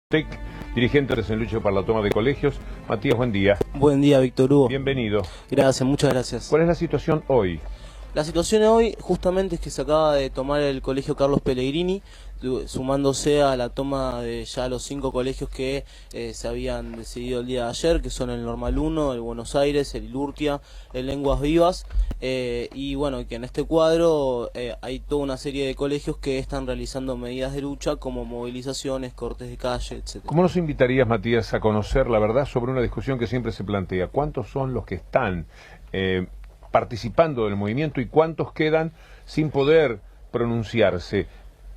TEC, dirigente en lucha para la toma de colegios. Matías, buen día. Buen día, Víctor Hugo. Bienvenido. Gracias, muchas gracias. ¿Cuál es la situación hoy? La situación hoy justamente es que se acaba de tomar el colegio Carlos Pellegrini, sumándose a la toma de ya los 5 colegios que se habían decidido el día de ayer, que son el Normal 1, el Buenos Aires, el Ilurtia, el Lenguas Vivas, y bueno, que en este cuadro hay toda una serie de colegios que están realizando medidas de lucha como movilizaciones, cortes de calle, etc. ¿Cómo nos invitarías, Matías, a conocer la verdad sobre una discusión que siempre se plantea? ¿Cuántos son los que están participando del movimiento y cuántos quedan sin poder pronunciarse?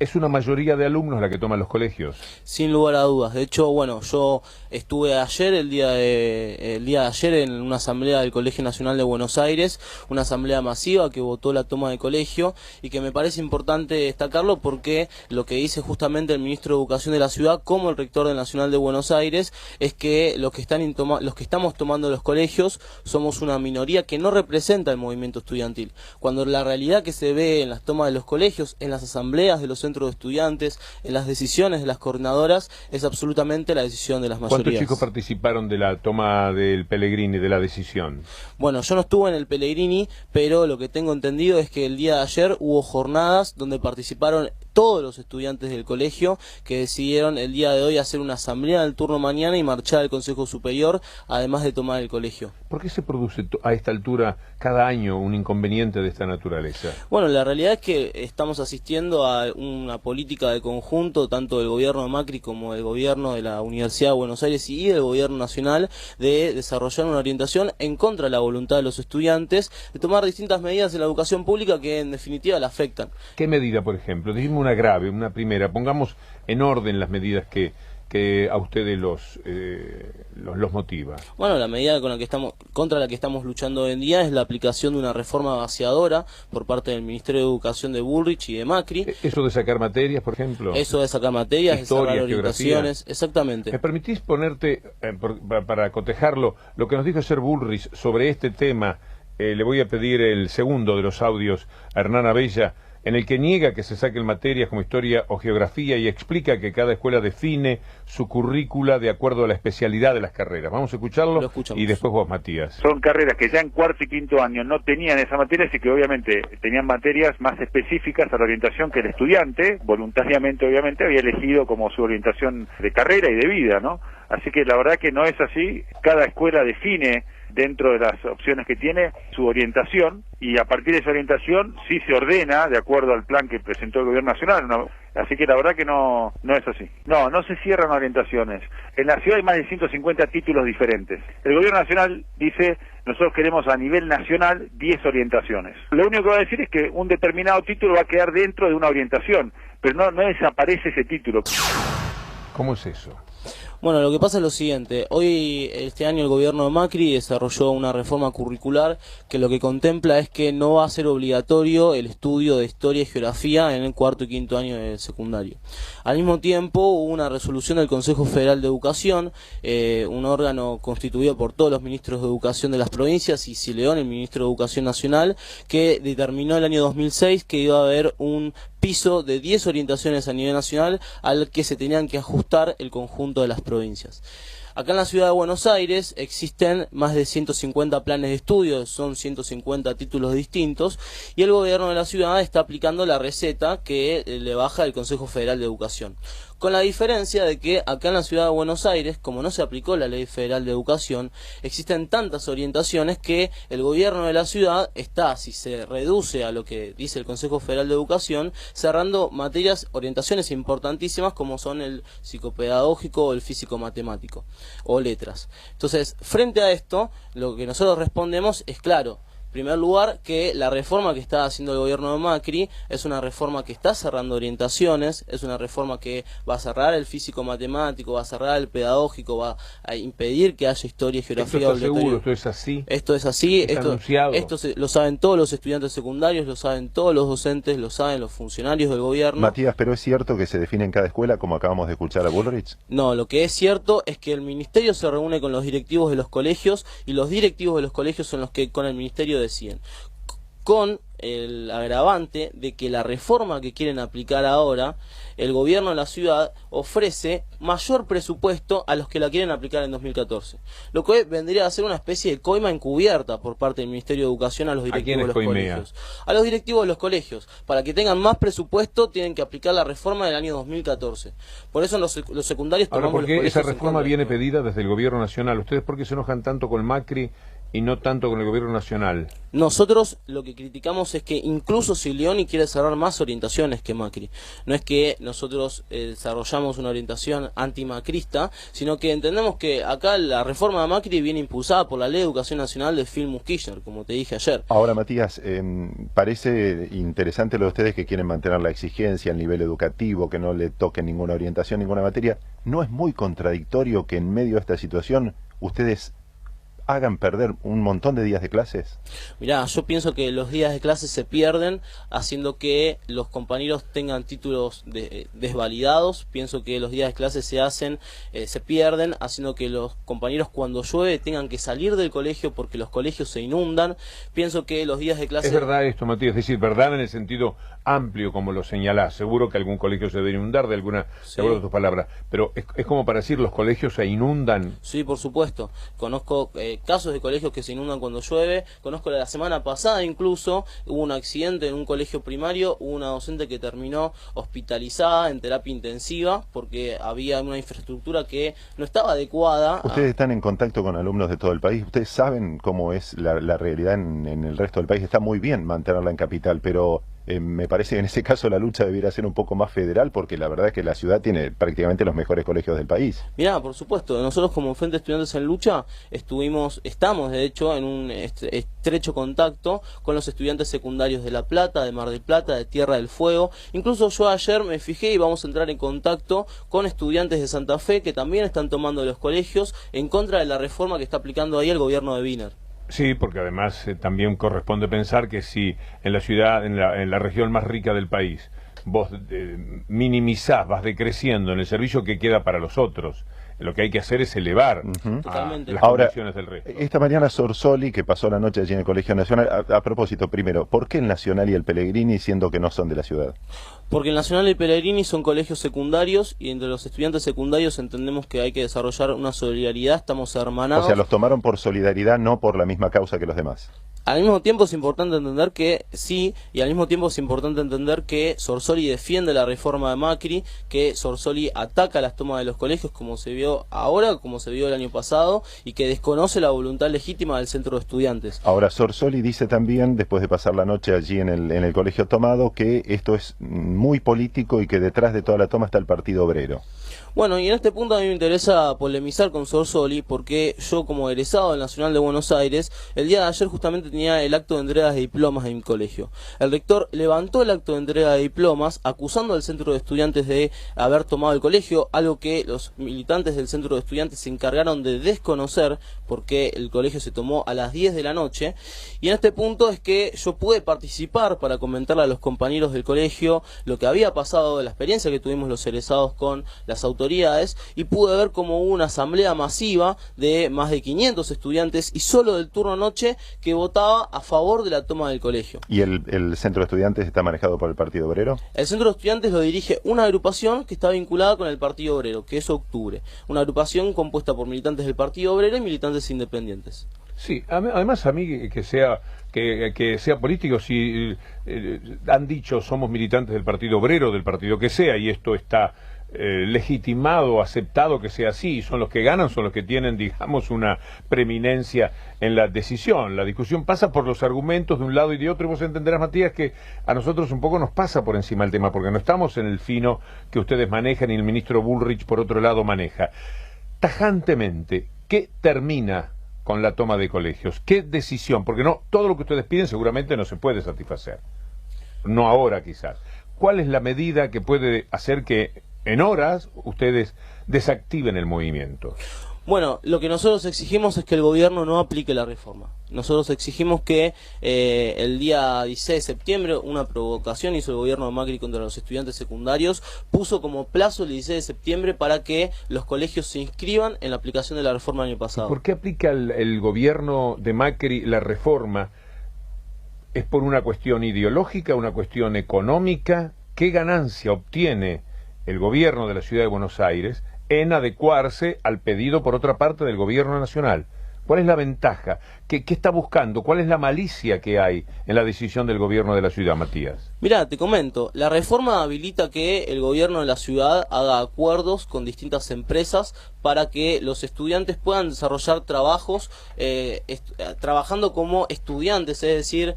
¿Es una mayoría de alumnos la que toman los colegios? Sin lugar a dudas. De hecho, bueno, yo estuve ayer, el día de ayer, en una asamblea del Colegio Nacional de Buenos Aires, una asamblea masiva que votó la toma de colegio y que me parece importante destacarlo porque lo que dice justamente el ministro de Educación de la ciudad, como el rector del Nacional de Buenos Aires, es que los que estamos tomando los colegios somos una minoría que no representa el movimiento estudiantil. Cuando la realidad que se ve en las tomas de los colegios, en las asambleas de los centros de estudiantes, en las decisiones de las coordinadoras, es absolutamente la decisión de las mayorías. ¿Cuántos chicos participaron de la toma del Pellegrini, de la decisión? Bueno, yo no estuve en el Pellegrini, pero lo que tengo entendido es que el día de ayer hubo jornadas donde participaron todos los estudiantes del colegio que decidieron el día de hoy hacer una asamblea del turno mañana y marchar al Consejo Superior, además de tomar el colegio. ¿Por qué se produce a esta altura cada año un inconveniente de esta naturaleza? Bueno, la realidad es que estamos asistiendo a una política de conjunto, tanto del gobierno de Macri como del gobierno de la Universidad de Buenos Aires y del gobierno nacional, de desarrollar una orientación en contra de la voluntad de los estudiantes, de tomar distintas medidas en la educación pública que en definitiva la afectan. ¿Qué medida, por ejemplo? Dijimos una grave, una primera. Pongamos en orden las medidas que a ustedes los motiva. Bueno, la medida contra la que estamos luchando hoy en día es la aplicación de una reforma vaciadora por parte del Ministerio de Educación de Bullrich y de Macri. ¿Eso de sacar materias, por ejemplo? Eso de sacar materias, historia, de cerrar orientaciones, exactamente. ¿Me permitís ponerte, para cotejarlo, lo que nos dijo ayer Bullrich sobre este tema? Le voy a pedir el segundo de los audios a Hernán Abella, en el que niega que se saquen materias como historia o geografía y explica que cada escuela define su currícula de acuerdo a la especialidad de las carreras. Vamos a escucharlo y después vos, Matías. Son carreras que ya en cuarto y quinto año no tenían esa materia, así que obviamente tenían materias más específicas a la orientación que el estudiante, voluntariamente obviamente, había elegido como su orientación de carrera y de vida, ¿no? Así que la verdad que no es así, cada escuela define dentro de las opciones que tiene su orientación y a partir de esa orientación sí se ordena de acuerdo al plan que presentó el gobierno nacional, ¿no? Así que la verdad que no es así. No se cierran orientaciones. En la ciudad hay más de 150 títulos diferentes. El gobierno nacional dice, nosotros queremos a nivel nacional 10 orientaciones. Lo único que va a decir es que un determinado título va a quedar dentro de una orientación, pero no desaparece ese título. ¿Cómo es eso? Bueno, lo que pasa es lo siguiente, este año el gobierno de Macri desarrolló una reforma curricular que lo que contempla es que no va a ser obligatorio el estudio de historia y geografía en el cuarto y quinto año de secundario. Al mismo tiempo hubo una resolución del Consejo Federal de Educación, un órgano constituido por todos los ministros de educación de las provincias y Sileón, el ministro de Educación Nacional, que determinó el año 2006 que iba a haber un piso de 10 orientaciones a nivel nacional al que se tenían que ajustar el conjunto de las provincias. Acá en la ciudad de Buenos Aires existen más de 150 planes de estudio, son 150 títulos distintos, y el gobierno de la ciudad está aplicando la receta que le baja el Consejo Federal de Educación. Con la diferencia de que acá en la ciudad de Buenos Aires, como no se aplicó la Ley Federal de Educación, existen tantas orientaciones que el gobierno de la ciudad está, si se reduce a lo que dice el Consejo Federal de Educación, cerrando orientaciones importantísimas como son el psicopedagógico o el físico-matemático o letras. Entonces, frente a esto, lo que nosotros respondemos es claro. En primer lugar, que la reforma que está haciendo el gobierno de Macri es una reforma que está cerrando orientaciones, es una reforma que va a cerrar el físico-matemático, va a cerrar el pedagógico, va a impedir que haya historia y geografía obligatoria. ¿Esto está seguro? ¿Esto es así? Esto es así, anunciado. Lo saben todos los estudiantes secundarios, lo saben todos los docentes, lo saben los funcionarios del gobierno. Matías, ¿pero es cierto que se define en cada escuela como acabamos de escuchar a Bullrich? No, lo que es cierto es que el ministerio se reúne con los directivos de los colegios y los directivos de los colegios son los que con el ministerio deciden. Con el agravante de que la reforma que quieren aplicar ahora, el gobierno de la ciudad ofrece mayor presupuesto a los que la quieren aplicar en 2014. Lo que vendría a ser una especie de coima encubierta por parte del Ministerio de Educación a los directivos de los colegios. A los directivos de los colegios. Para que tengan más presupuesto tienen que aplicar la reforma del año 2014. Por eso los secundarios tomamos ahora, ¿por qué esa los reforma viene pedida desde el gobierno nacional? ¿Ustedes por qué se enojan tanto con Macri y no tanto con el gobierno nacional? Nosotros lo que criticamos es que incluso Silioni quiere cerrar más orientaciones que Macri. No es que nosotros desarrollamos una orientación antimacrista, sino que entendemos que acá la reforma de Macri viene impulsada por la Ley de Educación Nacional de Filmus Kirchner, como te dije ayer. Ahora, Matías, parece interesante lo de ustedes que quieren mantener la exigencia, el nivel educativo, que no le toquen ninguna orientación, ninguna materia. ¿No es muy contradictorio que en medio de esta situación ustedes hagan perder un montón de días de clases? Mirá, yo pienso que los días de clases se pierden haciendo que los compañeros tengan títulos desvalidados. Pienso que los días de clases se pierden haciendo que los compañeros cuando llueve tengan que salir del colegio porque los colegios se inundan. Pienso que los días de clases... Es verdad esto, Matías, es decir, verdad en el sentido amplio como lo señalás. Seguro que algún colegio se debe inundar, de acuerdo a tus palabras, pero es como para decir, los colegios se inundan. Sí, por supuesto. Conozco casos de colegios que se inundan cuando llueve. Conozco la semana pasada incluso, hubo un accidente en un colegio primario, hubo una docente que terminó hospitalizada en terapia intensiva porque había una infraestructura que no estaba adecuada. Ustedes están en contacto con alumnos de todo el país, ustedes saben cómo es la realidad en el resto del país. Está muy bien mantenerla en capital, pero me parece que en ese caso la lucha debiera ser un poco más federal, porque la verdad es que la ciudad tiene prácticamente los mejores colegios del país. Mirá, por supuesto, nosotros como Frente de Estudiantes en Lucha estamos de hecho en un estrecho contacto con los estudiantes secundarios de La Plata, de Mar del Plata, de Tierra del Fuego. Incluso yo ayer me fijé y vamos a entrar en contacto con estudiantes de Santa Fe que también están tomando los colegios en contra de la reforma que está aplicando ahí el gobierno de Wiener. Sí, porque además también corresponde pensar que si en la ciudad, en la región más rica del país, vos minimizás, vas decreciendo en el servicio que queda para los otros, lo que hay que hacer es elevar las condiciones del resto. Esta mañana Sorsoli, que pasó la noche allí en el Colegio Nacional, a propósito, primero, ¿por qué el Nacional y el Pellegrini siendo que no son de la ciudad? Porque el Nacional y el Pellegrini son colegios secundarios y entre los estudiantes secundarios entendemos que hay que desarrollar una solidaridad, estamos hermanados. O sea, los tomaron por solidaridad, no por la misma causa que los demás. Al mismo tiempo es importante entender que sí, y al mismo tiempo es importante entender que Sorsoli defiende la reforma de Macri, que Sorsoli ataca las tomas de los colegios como se vio ahora, como se vio el año pasado, y que desconoce la voluntad legítima del centro de estudiantes. Ahora, Sorsoli dice también, después de pasar la noche allí en el colegio tomado, que esto es muy político y que detrás de toda la toma está el Partido Obrero. Bueno, y en este punto a mí me interesa polemizar con Sorsoli porque yo como egresado del Nacional de Buenos Aires, el día de ayer justamente tenía el acto de entrega de diplomas en mi colegio. El rector levantó el acto de entrega de diplomas acusando al centro de estudiantes de haber tomado el colegio, algo que los militantes del centro de estudiantes se encargaron de desconocer porque el colegio se tomó a las 10 de la noche. Y en este punto es que yo pude participar para comentarle a los compañeros del colegio lo que había pasado, la experiencia que tuvimos los egresados con las autoridades, y pude ver como hubo una asamblea masiva de más de 500 estudiantes y solo del turno noche que votaba a favor de la toma del colegio. ¿Y el centro de estudiantes está manejado por el Partido Obrero? El centro de estudiantes lo dirige una agrupación que está vinculada con el Partido Obrero, que es Octubre, una agrupación compuesta por militantes del Partido Obrero y militantes independientes. Sí, además a mí que sea político, si han dicho somos militantes del Partido Obrero, del partido que sea, y esto está legitimado, aceptado que sea así, son los que ganan, son los que tienen, digamos, una preeminencia en la decisión. La discusión pasa por los argumentos de un lado y de otro, y vos entenderás, Matías, que a nosotros un poco nos pasa por encima el tema, porque no estamos en el fino que ustedes manejan y el ministro Bullrich por otro lado maneja. Tajantemente, ¿qué termina con la toma de colegios? ¿Qué decisión? Porque no todo lo que ustedes piden seguramente no se puede satisfacer. No ahora quizás. ¿Cuál es la medida que puede hacer que en horas ustedes desactiven el movimiento? Bueno, lo que nosotros exigimos es que el gobierno no aplique la reforma. Nosotros exigimos que el día 16 de septiembre una provocación hizo el gobierno de Macri contra los estudiantes secundarios, puso como plazo el 16 de septiembre para que los colegios se inscriban en la aplicación de la reforma del año pasado. ¿Por qué aplica el gobierno de Macri la reforma ¿Es por una cuestión ideológica, una cuestión económica? ¿Qué ganancia obtiene el gobierno de la Ciudad de Buenos Aires en adecuarse al pedido, por otra parte, del gobierno nacional? ¿Cuál es la ventaja? ¿Qué está buscando? ¿Cuál es la malicia que hay en la decisión del gobierno de la ciudad, Matías? Mirá, te comento, la reforma habilita que el gobierno de la ciudad haga acuerdos con distintas empresas para que los estudiantes puedan desarrollar trabajos trabajando como estudiantes, es decir,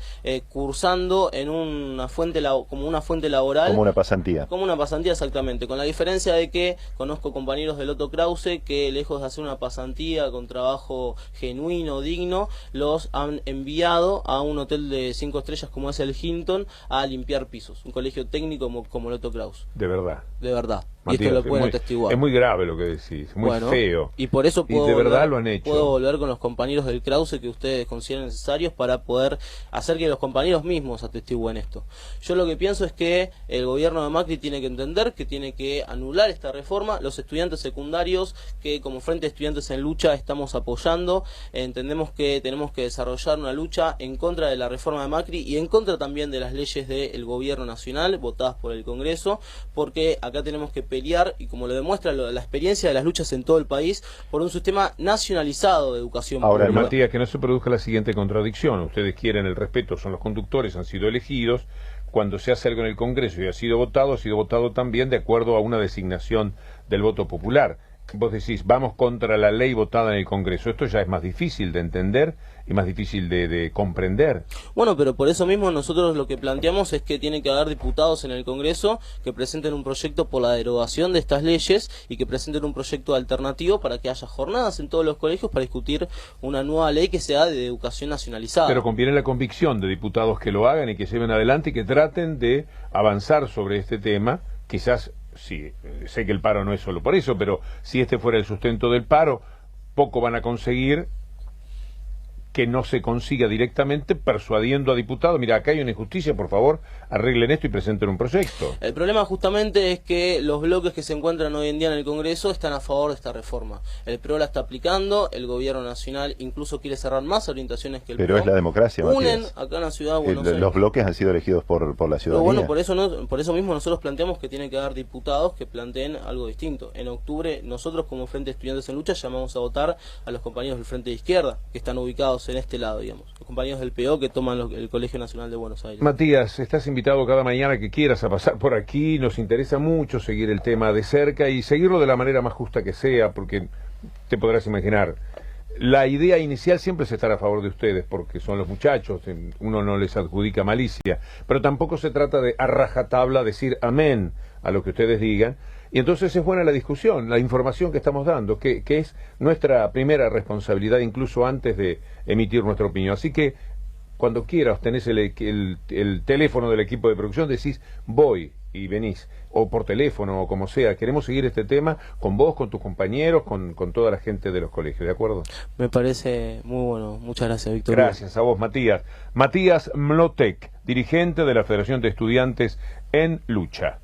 cursando en una fuente como una fuente laboral. Como una pasantía. Como una pasantía, exactamente, con la diferencia de que conozco compañeros del Otto Krause que lejos de hacer una pasantía con trabajo genuino, digno, los han enviado a un hotel de 5 estrellas como es el Hilton a limpiar pisos, un colegio técnico como el Otto Krause. De verdad. De verdad. Matías, y esto lo pueden atestiguar. Es muy grave lo que decís, muy feo. Y por eso de verdad lo han hecho. Puedo volver con los compañeros del Krause que ustedes consideren necesarios para poder hacer que los compañeros mismos atestiguen esto. Yo lo que pienso es que el gobierno de Macri tiene que entender que tiene que anular esta reforma. Los estudiantes secundarios que como Frente de Estudiantes en Lucha estamos apoyando, entendemos que tenemos que desarrollar una lucha en contra de la reforma de Macri y en contra también de las leyes del gobierno nacional votadas por el Congreso, porque acá tenemos que pelear, y como lo demuestra la experiencia de las luchas en todo el país, por un sistema nacionalizado de educación pública. pública. Matías, que no se produzca la siguiente contradicción. Ustedes quieren el respeto, son los conductores, han sido elegidos. Cuando se hace algo en el Congreso y ha sido votado también de acuerdo a una designación del voto popular. Vos decís, vamos contra la ley votada en el Congreso. Esto ya es más difícil de entender y más difícil de comprender. Bueno, pero por eso mismo nosotros lo que planteamos es que tiene que haber diputados en el Congreso que presenten un proyecto por la derogación de estas leyes y que presenten un proyecto alternativo para que haya jornadas en todos los colegios para discutir una nueva ley que sea de educación nacionalizada. Pero conviene la convicción de diputados que lo hagan y que lleven adelante y que traten de avanzar sobre este tema. Quizás, sí, sé que el paro no es solo por eso, pero si este fuera el sustento del paro, poco van a conseguir que no se consiga directamente persuadiendo a diputados, mira, acá hay una injusticia, por favor, arreglen esto y presenten un proyecto. El problema justamente es que los bloques que se encuentran hoy en día en el Congreso están a favor de esta reforma. El PRO la está aplicando, el gobierno nacional incluso quiere cerrar más orientaciones que el PRO. Pero es la democracia, unen Matías. acá en la ciudad de Buenos Aires. Los bloques han sido elegidos por la ciudadanía. Pero bueno, por eso mismo nosotros planteamos que tiene que haber diputados que planteen algo distinto. En octubre nosotros como Frente de Estudiantes en Lucha llamamos a votar a los compañeros del Frente de Izquierda, que están ubicados en este lado, digamos, los compañeros del PO que toman el Colegio Nacional de Buenos Aires. Matías, estás invitado cada mañana que quieras a pasar por aquí, nos interesa mucho seguir el tema de cerca y seguirlo de la manera más justa que sea, porque te podrás imaginar, la idea inicial siempre es estar a favor de ustedes, porque son los muchachos, uno no les adjudica malicia, pero tampoco se trata de a rajatabla decir amén a lo que ustedes digan. Y entonces es buena la discusión, la información que estamos dando, que es nuestra primera responsabilidad, incluso antes de emitir nuestra opinión. Así que, cuando quieras, tenés el teléfono del equipo de producción, decís, voy, y venís, o por teléfono, o como sea. Queremos seguir este tema con vos, con tus compañeros, con toda la gente de los colegios, ¿de acuerdo? Me parece muy bueno. Muchas gracias, Víctor. Gracias a vos, Matías. Matías Mlotek, dirigente de la Federación de Estudiantes en Lucha.